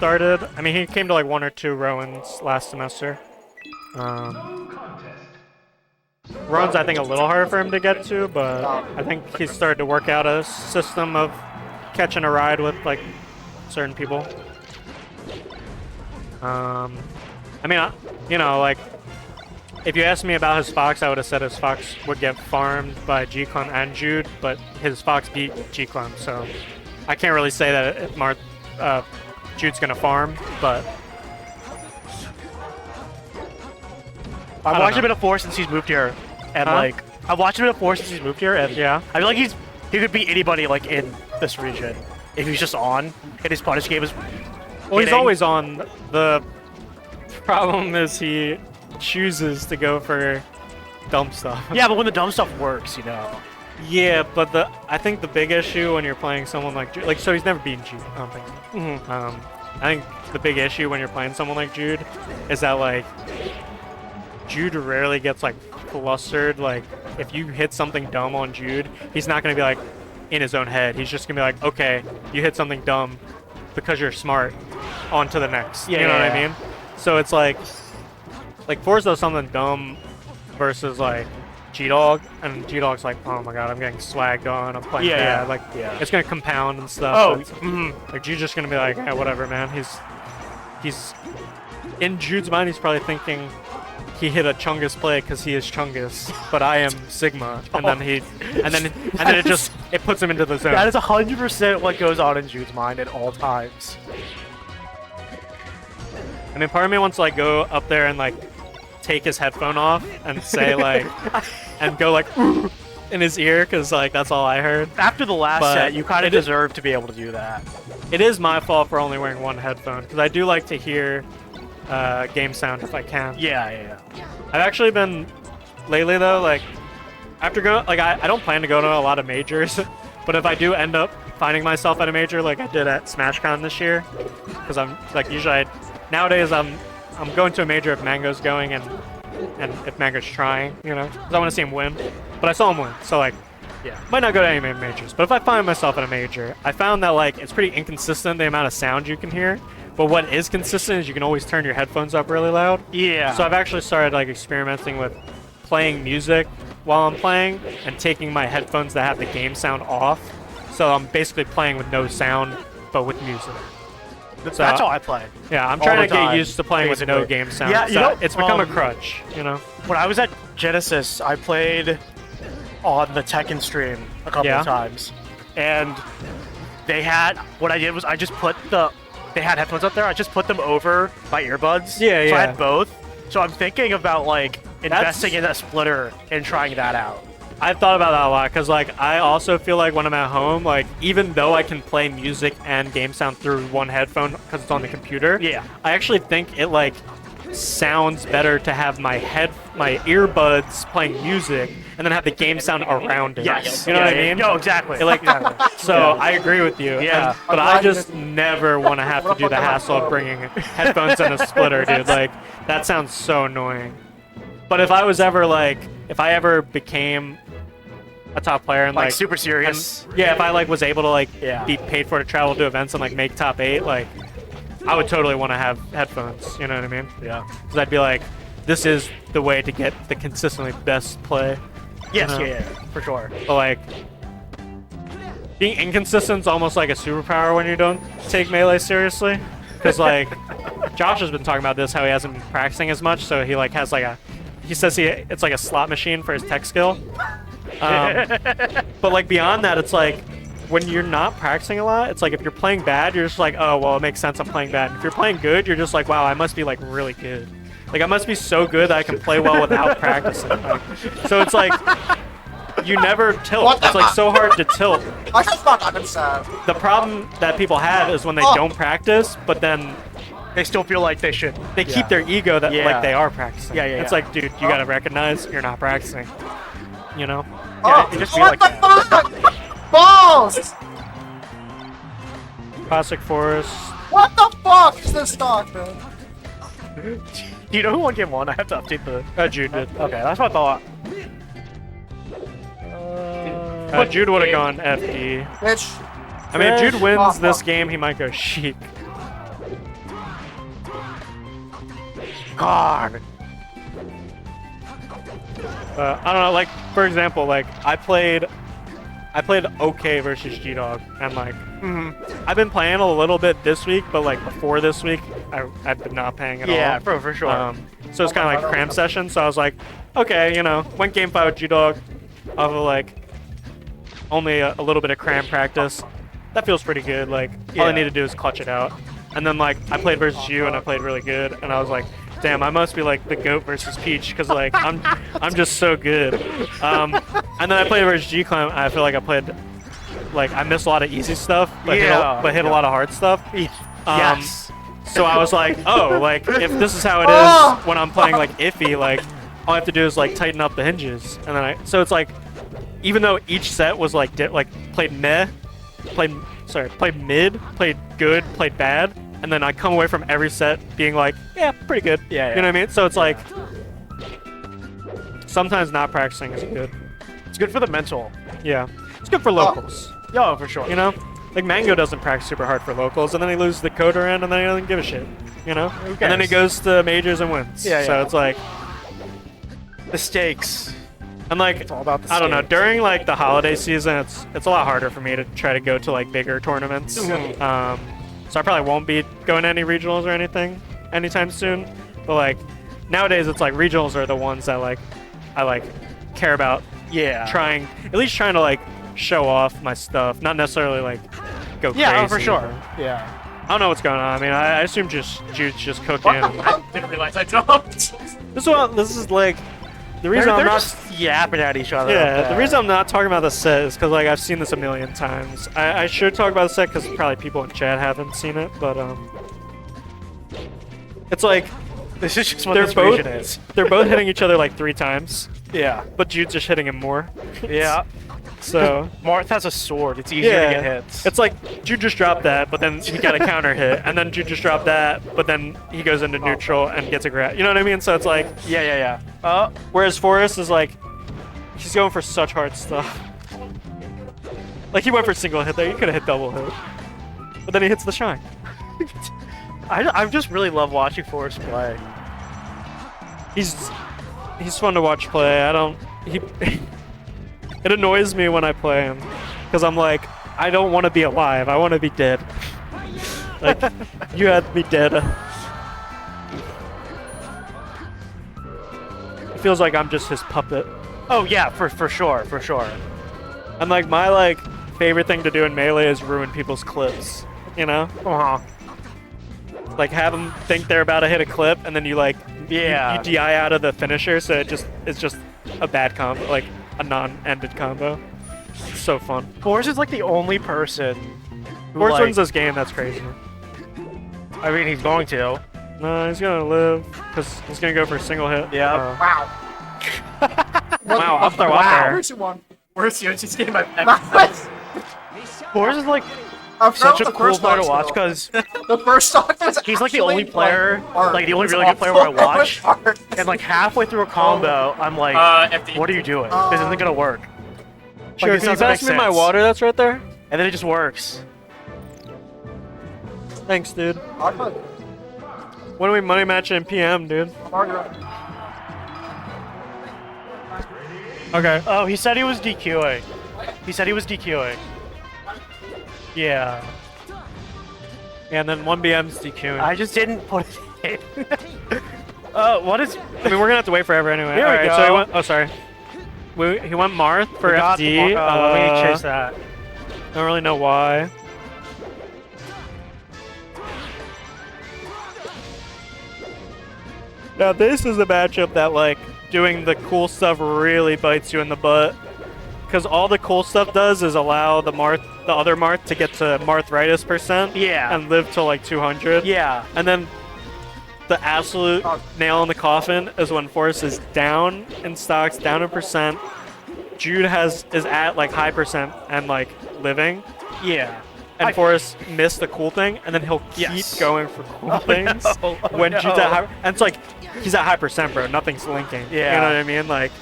started. I mean, he came to like 1 or 2 Rowans last semester. Rowan's, I think, a little harder for him to get to, but I think he's started to work out a system of catching a ride with like certain people. I mean, you know, like, if you asked me about his Fox, I would have said his Fox would get farmed by G-Clone and Jude, but his Fox beat G-Clone, so I can't really say that if Jude's gonna farm, but I've watched him in a Forrest since he's moved here, and like I've watched him in a Forrest since he's moved here, and yeah, I feel like he could beat anybody like in this region if he's just on. And his punish game is. Well, he's always on. The problem is he chooses to go for dumb stuff. Yeah, but when the dumb stuff works, you know. Yeah, but I think the big issue when you're playing someone like Jude, so he's never beaten Jude, I don't think. I think the big issue when you're playing someone like Jude is that like Jude rarely gets like flustered. Like if you hit something dumb on Jude, he's not gonna be like in his own head. He's just gonna be like, okay, you hit something dumb because you're smart. On to the next. Yeah, you know what I mean? So it's like Forrest does something dumb versus like G-Dog, and G-Dog's like, oh my god, I'm getting swagged on, I'm playing bad. Like, it's gonna compound and stuff. Oh, so like Jude's just gonna be like, yeah, whatever, man. He's in Jude's mind, he's probably thinking he hit a Chungus play because he is Chungus, but I am Sigma, and then it puts him into the zone. That is 100% what goes on in Jude's mind at all times. I mean, part of me wants to like go up there and like take his headphone off and say like, and go like in his ear, because like that's all I heard. After the last set, you kind of deserve to be able to do that. It is my fault for only wearing one headphone, because I do like to hear game sound if I can. Yeah. I've actually been lately though, like after going, like I don't plan to go to a lot of majors, but if I do end up finding myself at a major, like I did at SmashCon this year, because I'm like usually nowadays I'm going to a major if Mango's going and if Mango's trying, you know, because I want to see him win. But I saw him win, so like, yeah, might not go to any majors. But if I find myself at a major, I found that like it's pretty inconsistent the amount of sound you can hear. But what is consistent is you can always turn your headphones up really loud. Yeah. So I've actually started like experimenting with playing music while I'm playing and taking my headphones that have the game sound off. So I'm basically playing with no sound, but with music. So that's how I play. Yeah, I'm trying to get used to playing with no game sound. Yeah, you know, it's become a crutch, you know? When I was at Genesis, I played on the Tekken stream a couple of times. And they had, what I did was I just put they had headphones up there, I just put them over my earbuds. Yeah, so I had both. So I'm thinking about like investing in a splitter and trying that out. I've thought about that a lot, because like I also feel like when I'm at home, like even though I can play music and game sound through one headphone because it's on the computer, I actually think it like sounds better to have my earbuds playing music and then have the game sound around it. Yes. You know what I mean? No, exactly. Like, so I agree with you. Yeah. But I just never want to have to do the hassle of bringing headphones and a splitter, dude. Like, that sounds so annoying. But if I was ever like, if I ever became a top player and like super serious, and, if I like was able to like be paid for to travel to events and like make top 8, like I would totally want to have headphones. You know what I mean? Yeah. Because I'd be like, this is the way to get the consistently best play. Yes, you know? yeah, for sure. But like, being inconsistent is almost like a superpower when you don't take Melee seriously. Because like, Josh has been talking about this, how he hasn't been practicing as much, so he like has like he says it's like a slot machine for his tech skill. But like beyond that, it's like when you're not practicing a lot, it's like if you're playing bad, you're just like, oh well, it makes sense I'm playing bad. And if you're playing good, you're just like, wow, I must be like really good. Like I must be so good that I can play well without practicing. Like, so it's like you never tilt. It's like so hard to tilt. The problem that people have is when they don't practice, but then they still feel like they should. They keep their ego that like they are practicing. It's like, dude, you gotta recognize you're not practicing. You know? Yeah, just be like that. Balls! Classic Forrest. What the fuck is this stock, man? Do you know who won game 1? I have to update the... Jude did. Okay, that's what I thought. Jude would have gone FD. Bitch. I mean, if Jude wins this game, he might go Sheik. God. I don't know, like, for example, like, I played okay versus G-Dog, and, like, I've been playing a little bit this week, but, like, before this week, I've been not playing at all. Yeah, for sure. So it's kind of like cram session, so I was like, okay, you know, went game 5 with G-Dog, off of, like, only a little bit of cram practice. That feels pretty good, like, all I need to do is clutch it out. And then, like, I played versus you, and I played really good, and I was like, damn, I must be like the GOAT versus Peach, because like I'm just so good. And then I played versus G-Clam. I feel like I missed a lot of easy stuff, but hit a lot of hard stuff. Yes. So I was like, oh, like if this is how it is when I'm playing like iffy, like all I have to do is like tighten up the hinges, and then so it's like, even though each set was like played mid, played good, played bad. And then I come away from every set being like, yeah, pretty good. Yeah. You know what I mean? So it's like, sometimes not practicing is good. It's good for the mental. Yeah. It's good for locals. Yeah, for sure. You know? Like, Mango doesn't practice super hard for locals, and then he loses the Coder end, and then he doesn't give a shit. You know? And then he goes to majors and wins. Yeah, so it's like, the stakes. and like, It's all about the I don't know, stakes. during like the holiday season, it's a lot harder for me to try to go to like bigger tournaments. So I probably won't be going to any regionals or anything anytime soon. But like nowadays, it's like regionals are the ones that I like care about. Yeah. At least trying to like show off my stuff, not necessarily like go crazy. Yeah, for sure. but Yeah. I don't know what's going on. I mean, I assume Jude's just cooking. I didn't realize I jumped. This is like the reason They're I'm not. just yapping at each other. Yeah, the reason I'm not talking about the set is because like I've seen this a million times. I should talk about the set because probably people in chat haven't seen it, but it's like This is just what they're this both region is. they're both hitting each other like 3 times, Yeah. but Jude's just hitting him more. Yeah. So Marth has a sword. It's easier to get yeah, hits. it's like Jude just dropped that, but then he got a counter hit, and then Jude just dropped that, but then he goes into neutral and gets a grab. You know what I mean? So it's like, yeah. whereas Forrest is like, he's going for such hard stuff. Like he went for single hit there. You could have hit double hit, but then he hits the shine. I just really love watching Forrest play. He's fun to watch play. It annoys me when I play him, because I'm like, I don't want to be alive. I want to be dead. Like, you had me dead. It feels like I'm just his puppet. Oh yeah, for sure. And like my like favorite thing to do in Melee is ruin people's clips. You know? Like have them think they're about to hit a clip, and then you like you DI out of the finisher, so it's just a bad combo, like a non-ended combo. It's so fun. Forrest is like the only person who Forrest like, wins this game. That's crazy. I mean, he's going to. No, he's gonna live because he's gonna go for a single hit. Yeah. Wow. Wow, up there, up there. Where's your one? Where's you? She's getting my Nice. Forrest is like I forgot such a the cool first player to stock watch still. because The first stock was he's like the only actually, player, hard. like the only It's really good player where I awful. watch. Hard. And like halfway through a combo, I'm like, FD. what are you doing? This isn't gonna work. Sure, this can you doesn't pass make me my sense. water that's right there? And then it just works. Thanks, dude. I'm not- When are we money matching in PM, dude? I'm already- Okay. Oh, he said he was DQing. He said he was DQing. Yeah. And then 1BM's DQing. I just didn't put it in. What is... I mean, we're gonna have to wait forever anyway. Here we Alright, go. so he went. Oh, sorry. He went Marth for FD. Let me chase that. Don't really know why. Now this is a matchup that like doing the cool stuff really bites you in the butt, because all the cool stuff does is allow the other Marth to get to Marthritis %. Yeah. And live till like 200. Yeah. And then the absolute nail in the coffin is when Forrest is down in stocks, down in %. Jude is at like high % and like living. Yeah. And Forrest missed the cool thing, and then he'll keep going for cool things when Jude's at high. And it's like, he's at high %, bro. Nothing's linking. Yeah. You know what I mean? Like,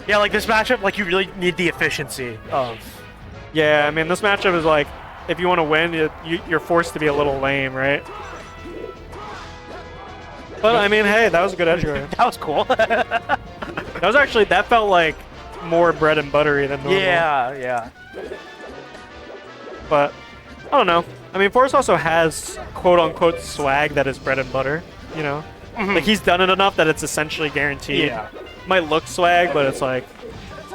Yeah, like this matchup, like you really need the efficiency of... yeah, I mean, this matchup is like, if you want to win, you're forced to be a little lame, right? But I mean, hey, that was a good edge guard. That was cool. That was actually, that felt like more bread and buttery than normal. yeah. But I don't know. I mean, Forrest also has quote unquote swag that is bread and butter. You know, like he's done it enough that it's essentially guaranteed. Yeah. Might look swag, but it's like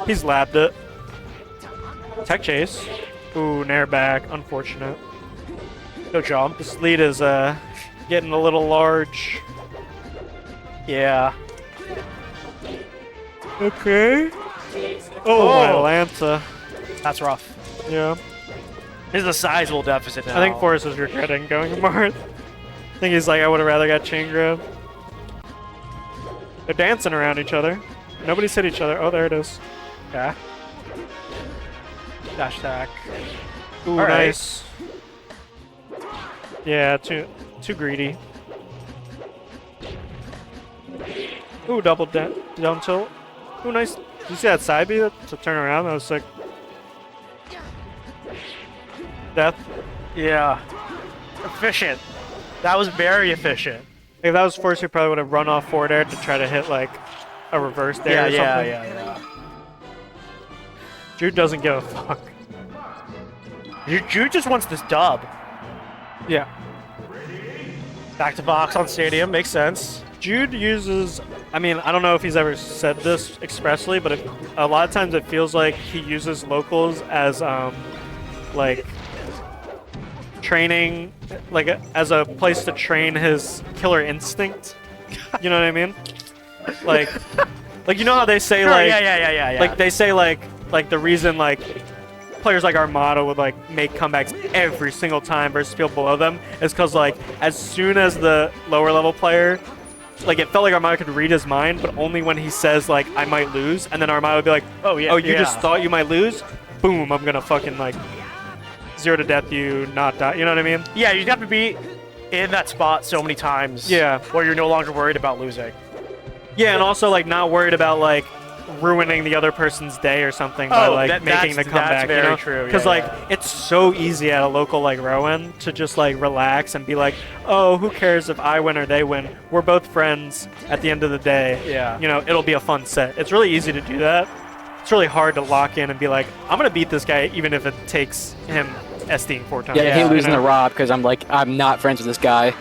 he's labbed it. Tech chase. Ooh, nair back. Unfortunate. No jump. This lead is getting a little large. Yeah. Okay. Oh, Atlanta. That's rough. Yeah. This is a sizable deficit now. I think Forrest is regretting going to Marth. I think he's like, I would have rather got chain grab. They're dancing around each other. Nobody's hit each other. Oh, there it is. Yeah. Dash attack. Ooh, All right. nice. Yeah, too greedy. Ooh, double down tilt. Ooh, nice. Did you see that side B to turn around? That was sick. Death. Yeah. Efficient. That was very efficient. If that was Forrest, he probably would have run off forward air to try to hit like a reverse there or something. Yeah. Jude doesn't give a fuck. Jude just wants this dub. Yeah. Back to box on stadium makes sense. Jude uses, I mean, I don't know if he's ever said this expressly, but a lot of times it feels like he uses locals as like training, like as a place to train his killer instinct. You know what I mean? Like you know how they say Sure, like yeah. like they say like the reason like players like Armada would like make comebacks every single time versus people below them is because like as soon as the lower level player, like it felt like Armada could read his mind, but only when he says like I might lose, and then Armada would be like, oh you just thought you might lose, boom, I'm gonna fucking like 0 to death you, not die. You know what I mean? Yeah, you have to be in that spot so many times. Yeah. Where you're no longer worried about losing. Yeah, and also like not worried about like ruining the other person's day or something by like making the comeback. That's very you know? true. Because like it's so easy at a local like Rowan to just like relax and be like, oh, who cares if I win or they win? We're both friends at the end of the day. Yeah. You know, it'll be a fun set. It's really easy to do that. It's really hard to lock in and be like, I'm gonna beat this guy even if it takes him SDing 4 times. Yeah, I hate losing you to know? Rob because I'm not friends with this guy.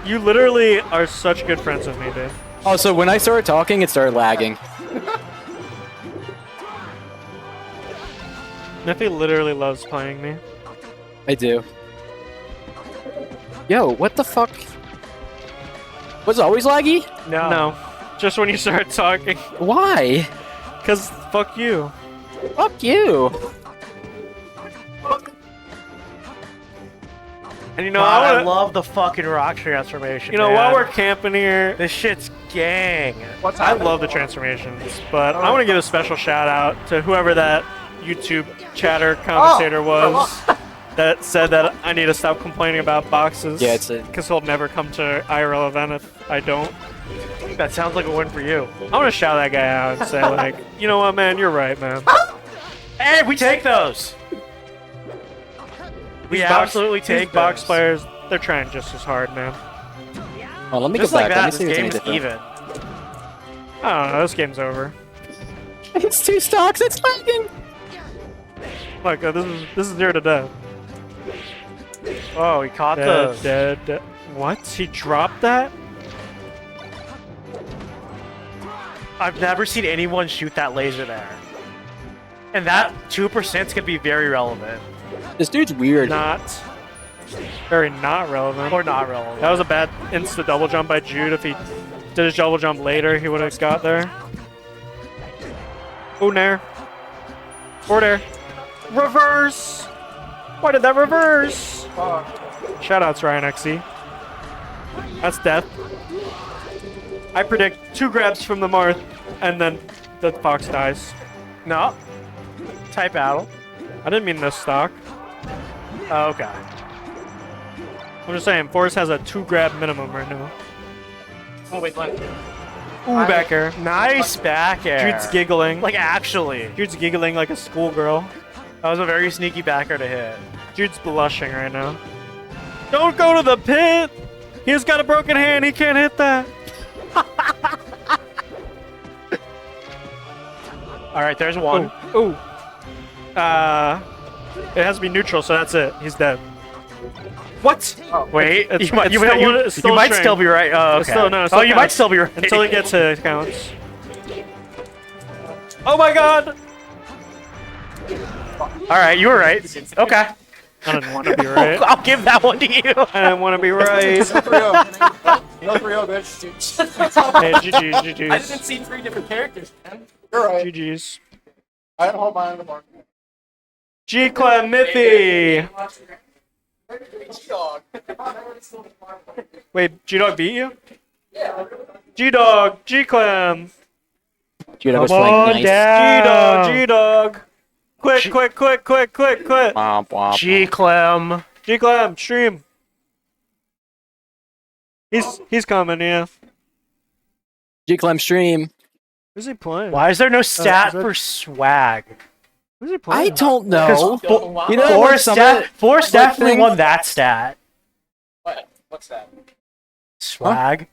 You literally are such good friends with me, dude. Also, when I started talking, it started lagging. Niffy literally loves playing me. I do. Yo, what the fuck? Was it always laggy? No. Just when you start talking. Why? Because fuck you. Fuck you. And you know, I love the fucking rock transformation. You know, man. while we're camping here, This shit's gang. I love the transformations, but I want to give a special shout out to whoever that YouTube chatter commentator was that said that I need to stop complaining about boxes. Yeah, it's a- because he'll never come to IRL event if I don't. That sounds like a win for you. I want to shout that guy out and say like, you know what, man, you're right, man. Hey, we take those. We absolutely These take box those. players. They're trying just as hard, man. Oh, let me Just go like back. that, Let me this see game if is it's any even. I don't know. This game's over. different. It's 2 stocks. It's lagging. Look, this is 0 to death. Oh, he caught Dead. What? He dropped that? I've never seen anyone shoot that laser there. And that 2% is going to be very relevant. This dude's weird. Very not relevant. Or not relevant. That was a bad insta double jump by Jude. If he did his double jump later, he would have got there. Ooh, nair. Forward air. Reverse! Why did that reverse? Shoutouts, Ryan XC. That's death. I predict 2 grabs from the Marth, and then the Fox dies. No. Type battle. I didn't mean this stock. Oh, okay. I'm just saying, Forrest has a 2 grab minimum right now. Oh, wait, what? Ooh, back air. Nice back air. Jude's giggling. Like, actually. Jude's giggling like a schoolgirl. That was a very sneaky back air to hit. Jude's blushing right now. Don't go to the pit! He's got a broken hand. He can't hit that. All right, there's one. Ooh. It has to be neutral, so that's it. He's dead. What? Wait, It's- you might, it's you, still you, one- it's you still might string. still be right. Oh, It's okay. still- no, it oh, still you might counts. still be right. Until he gets to counts. Oh my god! All right, you were right. Okay. I didn't want to be right. I'll give that one to you. I didn't want to be right. 3-0. No 3-0, bitch. Hey, GG's, I GG's. didn't see 3 different characters, man. You're right. GG's. I had to hold my own the mark. G-Clem Miffy! Dog. Wait, G-Dog beat you? G-Dog, G-Clem! Jude, was Come playing on nice. G-Dog, down. G-Dog! Quick, quick, quick, quick, quick, quick! Womp, womp. G-Clem. G-Clem, stream! He's coming, yeah. G-Clem stream. Who's he playing? Why is there no stat is that- for swag? Who's he playing? I don't know. Because You know, Forrest, some of Forrest like definitely things- won that stat. What? What's that? Swag.